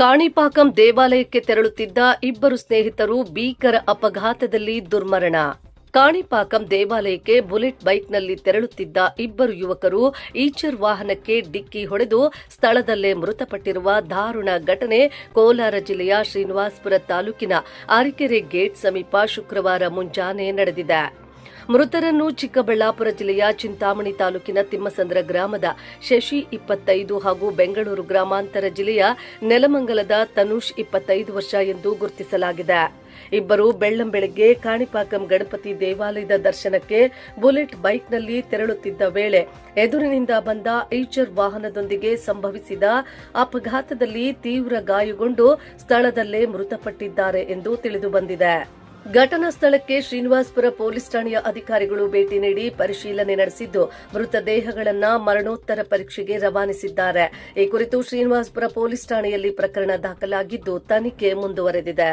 ಕಾಣಿಪಾಕಂ ದೇವಾಲಯಕ್ಕೆ ತೆರಳುತ್ತಿದ್ದ ಇಬ್ಬರು ಸ್ನೇಹಿತರು ಭೀಕರ ಅಪಘಾತದಲ್ಲಿ ದುರ್ಮರಣ. ಕಾಣಿಪಾಕಂ ದೇವಾಲಯಕ್ಕೆ ಬುಲೆಟ್ ಬೈಕ್ನಲ್ಲಿ ತೆರಳುತ್ತಿದ್ದ ಇಬ್ಬರು ಯುವಕರು ಈಚರ್ ವಾಹನಕ್ಕೆ ಡಿಕ್ಕಿ ಹೊಡೆದು ಸ್ಥಳದಲ್ಲೇ ಮೃತಪಟ್ಟಿರುವ ದಾರುಣ ಘಟನೆ ಕೋಲಾರ ಜಿಲ್ಲೆಯ ಶ್ರೀನಿವಾಸಪುರ ತಾಲೂಕಿನ ಅರಕೆರೆ ಗೇಟ್ ಸಮೀಪ ಶುಕ್ರವಾರ ಮುಂಜಾನೆ ನಡೆದಿದೆ. ಮೃತರನ್ನು ಚಿಕ್ಕಬಳ್ಳಾಪುರ ಜಿಲ್ಲೆಯ ಚಿಂತಾಮಣಿ ತಾಲೂಕಿನ ತಿಮ್ಮಸಂದ್ರ ಗ್ರಾಮದ ಶಶಿ 25 ಹಾಗೂ ಬೆಂಗಳೂರು ಗ್ರಾಮಾಂತರ ಜಿಲ್ಲೆಯ ನೆಲಮಂಗಲದ ತನುಷ್ 25 ವರ್ಷ ಎಂದು ಗುರುತಿಸಲಾಗಿದೆ. ಇಬ್ಬರು ಬೆಳ್ಳಂಬೆಳಗ್ಗೆ ಕಾಣಿಪಾಕಂ ಗಣಪತಿ ದೇವಾಲಯದ ದರ್ಶನಕ್ಕೆ ಬುಲೆಟ್ ಬೈಕ್ನಲ್ಲಿ ತೆರಳುತ್ತಿದ್ದ ವೇಳೆ ಎದುರಿನಿಂದ ಬಂದ ಈಚರ್ ವಾಹನದೊಂದಿಗೆ ಸಂಭವಿಸಿದ ಅಪಘಾತದಲ್ಲಿ ತೀವ್ರ ಗಾಯಗೊಂಡು ಸ್ಥಳದಲ್ಲೇ ಮೃತಪಟ್ಟಿದ್ದಾರೆ ಎಂದು ತಿಳಿದುಬಂದಿದೆ. ಘಟನಾ ಸ್ಥಳಕ್ಕೆ ಶ್ರೀನಿವಾಸಪುರ ಪೊಲೀಸ್ ಠಾಣೆಯ ಅಧಿಕಾರಿಗಳು ಭೇಟಿ ನೀಡಿ ಪರಿಶೀಲನೆ ನಡೆಸಿದ್ದು ಮೃತದೇಹಗಳನ್ನು ಮರಣೋತ್ತರ ಪರೀಕ್ಷೆಗೆ ರವಾನಿಸಿದ್ದಾರೆ. ಈ ಕುರಿತು ಶ್ರೀನಿವಾಸಪುರ ಪೊಲೀಸ್ ಠಾಣೆಯಲ್ಲಿ ಪ್ರಕರಣ ದಾಖಲಾಗಿದ್ದು ತನಿಖೆ ಮುಂದುವರೆದಿದೆ.